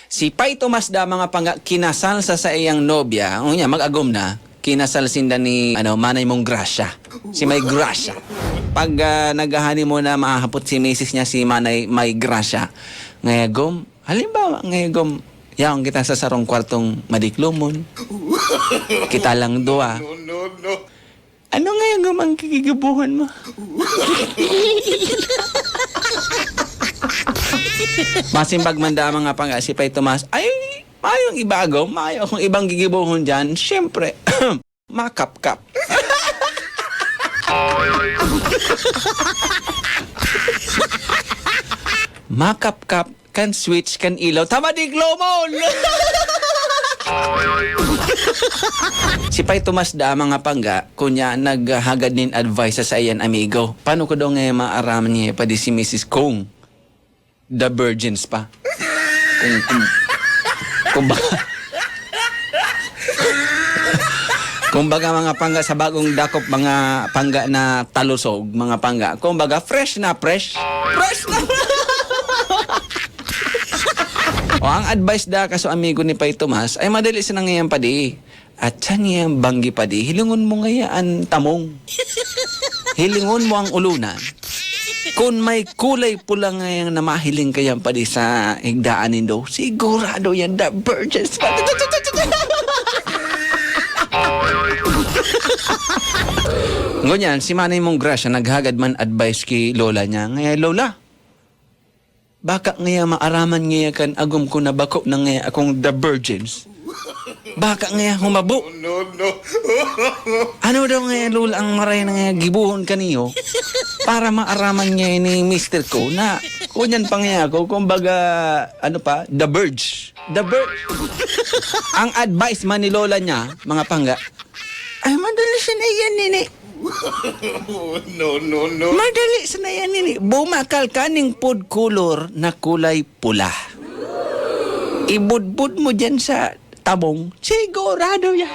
Si Pai Tomas da mga kinasal sa iyang nobya, unya mag-agom na, kinasal sinda ni manay mong Gracia. Si May Gracia. Pag naghahani mo na mahahapot si misis niya si Manay May Gracia. Ngayagom, halimbawa ngayagom, yaong kita sa sarong kwartong madiklumon. Kita lang dua. Ano ngayagom ang kikigabuhan mo? Masimbag manda mga panga si Pai Tomas, ay, mayong ibago, mayo akong ibang gigibuhon dyan. Siyempre, makap-kap. Makap-kap, kan switch, kan ilaw. Tama di glomon! Si Pai Tomas da mga pangga, kunya naghagad nin advice sa iyan amigo. Paano ko daw ngayon maaraman niya pa di si Mrs. Kong? The virgins pa. Kumbaga mga pangga sa bagong dakop, mga pangga na talusog, mga pangga. Kumbaga fresh na fresh. Fresh na. O ang advice da kaso amigo ni Pai Tomas ay madali sa nangyayang padi. At siya ngayang banggi padi, hilingon mo ngayaan tamong. Hilingon mo ang ulunan. Kung may kulay pula ngayang na mahiling kayang padi sa higdaan nindo, sigurado yan the virgins pa. Ngunyan, si Manay mong Gracia naghagad man advice kay lola niya. Ngaya, lola, baka ngaya maaraman ngaya kan agum ko na bako na ngaya akong the virgins. Baka ngaya humabo. Ano daw ngaya lola ang maray na ngaya gibuhon kaniyo para maaraman ngaya ni Mr. Ko na kunyan pa ngaya ako, kumbaga, the verge. The verge. Ang advice man ni lola niya, mga pangga, ay madali siya na yan, nini. No. Madali siya na yan, nini. Bumakal ka ning food color na kulay pula. Ibudbud mo dyan sa tabong, sigurado yan.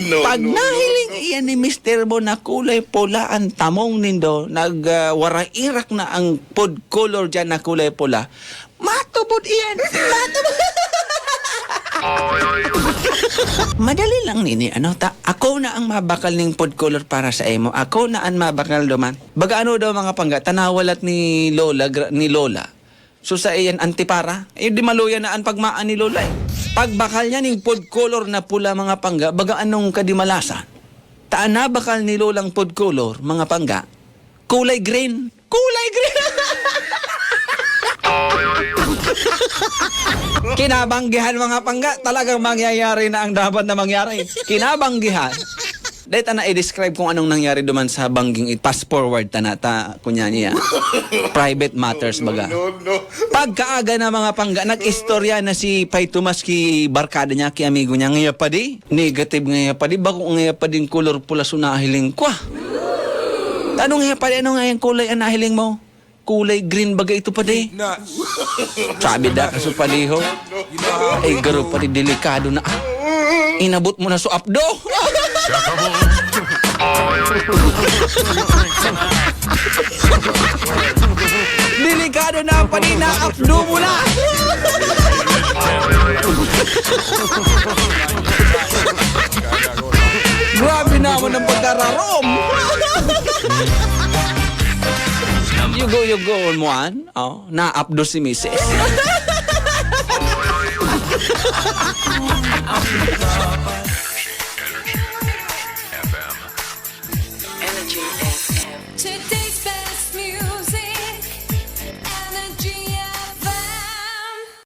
Pag nahiling iyan ni Mr. Bo na kulay pula ang tamong nindo, nagwarairak na ang food color dyan na kulay pula, matubod iyan. Matubod. Madali lang nini, ako na ang mabakal ning food color para sa emo. Ako na ang mabakal duman. Baga ano daw mga pangga, tanawalat ni Lola. So sa iyan antipara, di maluya na ang pagmaan ni Lola. Pagbakal niya ning food color na pula mga pangga, baga anong kadimalasan? Taan na bakal ni Lolang food color, mga pangga, kulay green. Kulay green! Kinabanggihan mga pangga, talagang mangyayari na ang dapat na mangyari. Kinabanggihan. Dahil na i-describe kung anong nangyari duman sa bangging pass forward kunya niya. Private matters baga. Pagkaaga na mga pangga, nag-istorya na si Pai Tomas ki barkada niya, ki amigo niya, ngaya pa di, negative ngaya pa di, bako ngaya pa din color pula sunahiling ko. Ano ngaya pa di, ano ngayang kulay ang nahiling mo? Kulay green baga ito pa di. Sabi da kaso paliho. Ay garo pa di, delikado na. Inabot mo na so apdo. Delikado na pa di, na apdo mo na. Grabe naman ang pagkararom. You go on one. Na apdo si Mrs.